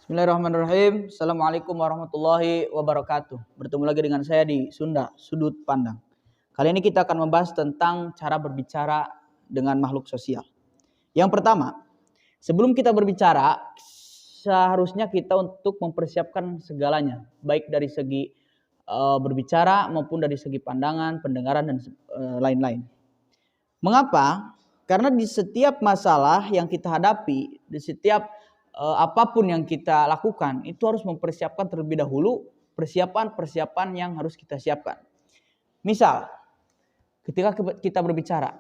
Bismillahirrahmanirrahim. Assalamualaikum warahmatullahi wabarakatuh. Bertemu lagi dengan saya di Sunda Sudut Pandang. Kali ini kita akan membahas tentang cara berbicara dengan makhluk sosial. Yang pertama, sebelum kita berbicara, seharusnya kita untuk mempersiapkan segalanya, baik dari segi berbicara maupun dari segi pandangan, pendengaran dan lain-lain. Mengapa? Karena di setiap masalah yang kita hadapi, di setiap apapun yang kita lakukan, itu harus mempersiapkan terlebih dahulu persiapan-persiapan yang harus kita siapkan. Misal, ketika kita berbicara,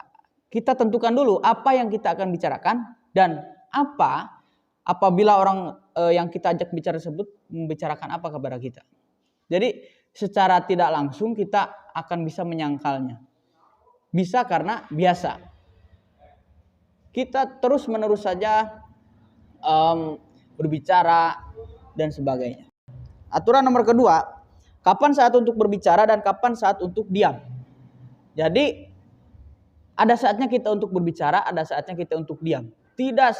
kita tentukan dulu apa yang kita akan bicarakan dan apabila orang yang kita ajak bicara tersebut membicarakan apa kepada kita. Jadi secara tidak langsung kita akan bisa menyangkalnya. Bisa karena biasa. Kita terus-menerus saja berbicara dan sebagainya. Aturan nomor kedua, kapan saat untuk berbicara dan kapan saat untuk diam. Jadi ada saatnya kita untuk berbicara, ada saatnya kita untuk diam. Tidak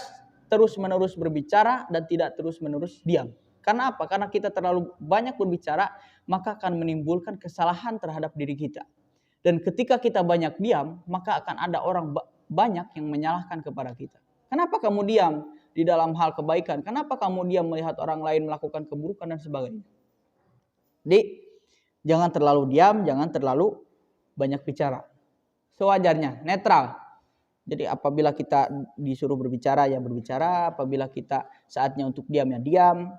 terus-menerus berbicara dan tidak terus-menerus diam. Karena apa? Karena kita terlalu banyak berbicara, maka akan menimbulkan kesalahan terhadap diri kita. Dan ketika kita banyak diam, maka akan ada orang banyak yang menyalahkan kepada kita. Kenapa kamu diam di dalam hal kebaikan? Kenapa kamu diam melihat orang lain melakukan keburukan dan sebagainya? Jadi jangan terlalu diam, jangan terlalu banyak bicara. Sewajarnya, netral. Jadi apabila kita disuruh berbicara, ya berbicara. Apabila kita saatnya untuk diam, ya diam.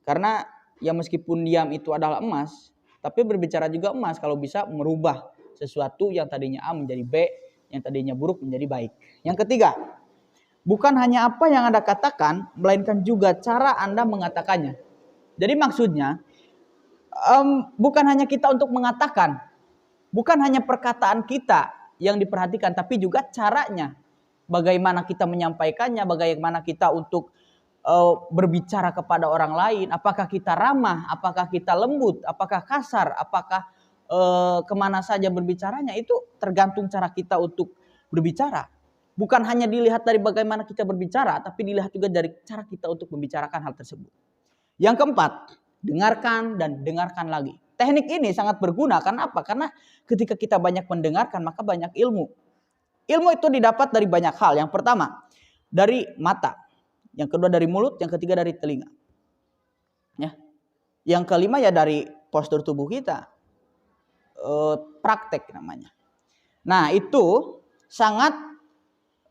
Karena ya meskipun diam itu adalah emas, tapi berbicara juga emas kalau bisa merubah sesuatu yang tadinya A menjadi B, yang tadinya buruk menjadi baik. Yang ketiga, bukan hanya apa yang Anda katakan, melainkan juga cara Anda mengatakannya. Jadi maksudnya, bukan hanya kita untuk mengatakan, bukan hanya perkataan kita yang diperhatikan, tapi juga caranya. Bagaimana kita menyampaikannya, bagaimana kita untuk berbicara kepada orang lain. Apakah kita ramah, apakah kita lembut, apakah kasar, apakah kemana saja berbicaranya, itu tergantung cara kita untuk berbicara. Bukan hanya dilihat dari bagaimana kita berbicara, tapi dilihat juga dari cara kita untuk membicarakan hal tersebut. Yang keempat, dengarkan dan dengarkan lagi. Teknik ini sangat berguna, karena apa? Karena ketika kita banyak mendengarkan, maka banyak ilmu. Ilmu itu didapat dari banyak hal. Yang pertama, dari mata. Yang kedua dari mulut, yang ketiga dari telinga. Ya. Yang kelima ya dari postur tubuh kita. Praktek namanya. Nah, itu sangat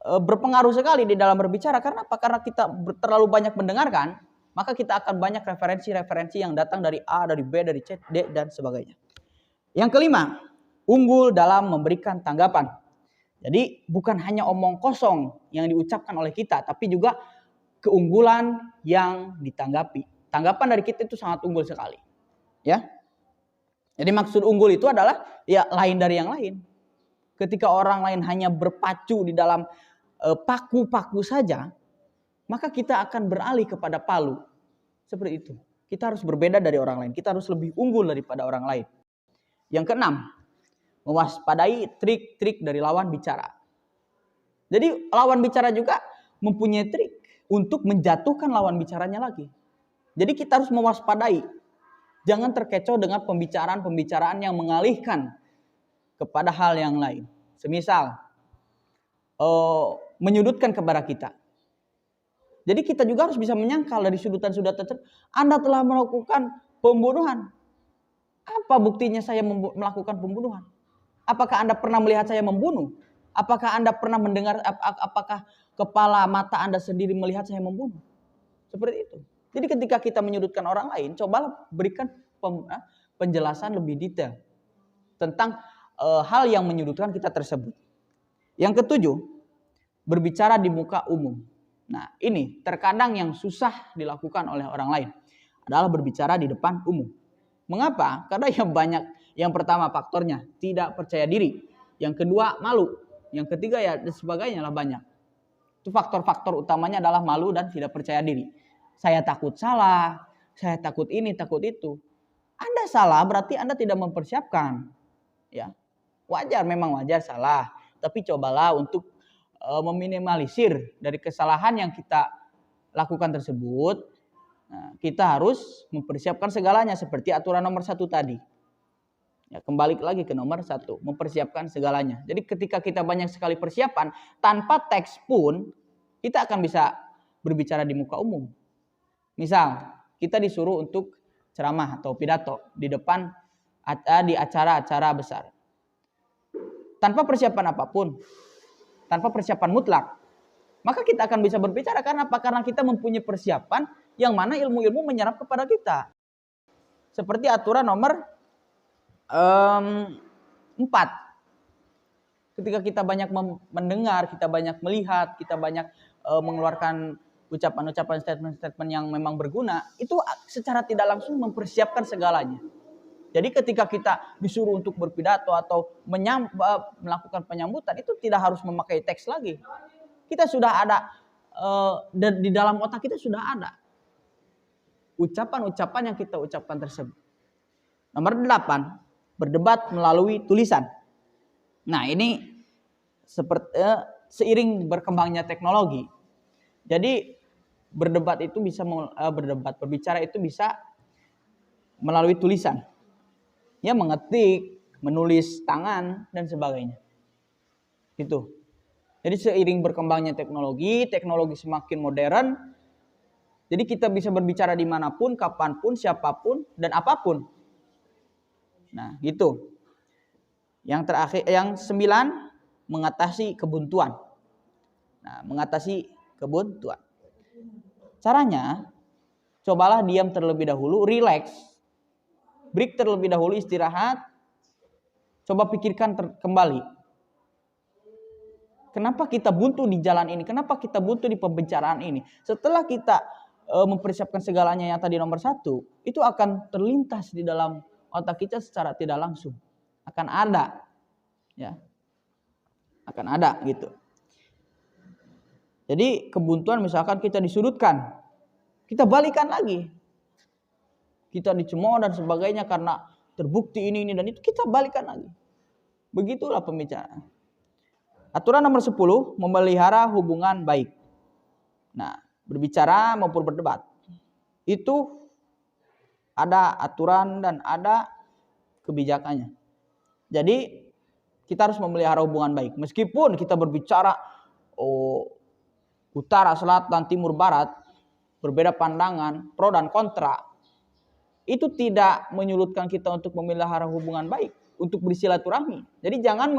berpengaruh sekali di dalam berbicara. Karena apa? Karena kita terlalu banyak mendengarkan, maka kita akan banyak referensi-referensi yang datang dari A, dari B, dari C, D, dan sebagainya. Yang kelima, unggul dalam memberikan tanggapan. Jadi bukan hanya omong kosong yang diucapkan oleh kita, tapi juga keunggulan yang ditanggapi. Tanggapan dari kita itu sangat unggul sekali. Ya. Jadi maksud unggul itu adalah ya lain dari yang lain. Ketika orang lain hanya berpacu di dalam paku-paku saja, maka kita akan beralih kepada palu. Seperti itu. Kita harus berbeda dari orang lain. Kita harus lebih unggul daripada orang lain. Yang keenam, mewaspadai trik-trik dari lawan bicara. Jadi lawan bicara juga mempunyai trik untuk menjatuhkan lawan bicaranya lagi. Jadi kita harus mewaspadai. Jangan terkecoh dengan pembicaraan-pembicaraan yang mengalihkan kepada hal yang lain. Semisal menyudutkan kepada kita. Jadi kita juga harus bisa menyangkal dari sudutan-sudutan tertentu. Anda telah melakukan pembunuhan. Apa buktinya saya melakukan pembunuhan? Apakah Anda pernah melihat saya membunuh? Apakah Anda pernah mendengar, apakah kepala mata Anda sendiri melihat saya membunuh? Seperti itu. Jadi ketika kita menyudutkan orang lain, cobalah berikan penjelasan lebih detail tentang hal yang menyudutkan kita tersebut. Yang ketujuh, berbicara di muka umum. Nah, ini terkadang yang susah dilakukan oleh orang lain adalah berbicara di depan umum. Mengapa? Karena yang pertama faktornya tidak percaya diri. Yang kedua malu. Yang ketiga ya dan sebagainya lah banyak. Itu faktor-faktor utamanya adalah malu dan tidak percaya diri. Saya takut salah, saya takut ini, takut itu. Anda salah berarti Anda tidak mempersiapkan. Ya. Wajar, memang wajar salah. Tapi cobalah untuk meminimalisir dari kesalahan yang kita lakukan tersebut. Nah, kita harus mempersiapkan segalanya seperti aturan nomor 1 tadi. Ya, kembali lagi ke nomor 1, mempersiapkan segalanya. Jadi ketika kita banyak sekali persiapan, tanpa teks pun kita akan bisa berbicara di muka umum. Misal, kita disuruh untuk ceramah atau pidato di depan di acara-acara besar. Tanpa persiapan apapun, tanpa persiapan mutlak, maka kita akan bisa berbicara. Karena apa? Karena kita mempunyai persiapan yang mana ilmu-ilmu menyerap kepada kita. Seperti aturan nomor 4. Ketika kita banyak mendengar, kita banyak melihat, kita banyak mengeluarkan ucapan-ucapan, statement-statement yang memang berguna, itu secara tidak langsung mempersiapkan segalanya. Jadi ketika kita disuruh untuk berpidato atau melakukan penyambutan, itu tidak harus memakai teks lagi. Kita sudah ada, di dalam otak kita sudah ada ucapan-ucapan yang kita ucapkan tersebut. Nomor 8, berdebat melalui tulisan. Nah, ini seperti seiring berkembangnya teknologi. Jadi berbicara itu bisa melalui tulisan. Ya, mengetik, menulis tangan dan sebagainya. Gitu. Jadi seiring berkembangnya teknologi semakin modern. Jadi kita bisa berbicara dimanapun, kapanpun, siapapun, dan apapun. Nah, gitu. Yang terakhir, yang 9, mengatasi kebuntuan. Nah, mengatasi kebuntuan. Caranya, cobalah diam terlebih dahulu, relax. Break terlebih dahulu, istirahat. Coba pikirkan kembali. Kenapa kita buntu di jalan ini? Kenapa kita buntu di pembicaraan ini? Setelah kita mempersiapkan segalanya yang tadi nomor 1, itu akan terlintas di dalam otak kita secara tidak langsung. Akan ada. Ya. Akan ada gitu. Jadi kebuntuan misalkan kita disudutkan. Kita balikan lagi. Kita dicemooh dan sebagainya karena terbukti ini dan itu, kita balikan lagi. Begitulah pembicaraan. Aturan nomor 10, memelihara hubungan baik. Nah, berbicara maupun berdebat, itu ada aturan dan ada kebijakannya. Jadi, kita harus memelihara hubungan baik. Meskipun kita berbicara utara, selatan, timur, barat, berbeda pandangan, pro dan kontra, itu tidak menyulitkan kita untuk memelihara hubungan baik, untuk bersilaturahmi. Jadi jangan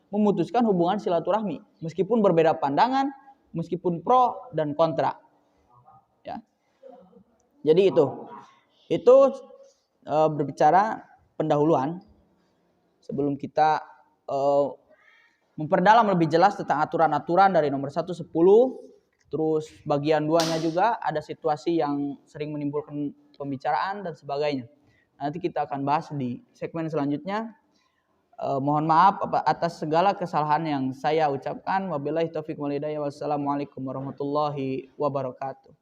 memutuskan hubungan silaturahmi, meskipun berbeda pandangan, meskipun pro dan kontra. Ya. Jadi itu berbicara pendahuluan sebelum kita memperdalam lebih jelas tentang aturan-aturan dari nomor 1, 10. Terus bagian 2-nya juga ada situasi yang sering menimbulkan pembicaraan dan sebagainya. Nanti kita akan bahas di segmen selanjutnya. Mohon maaf atas segala kesalahan yang saya ucapkan. Wabillahi taufiq wal hidayah. Wassalamualaikum warahmatullahi wabarakatuh.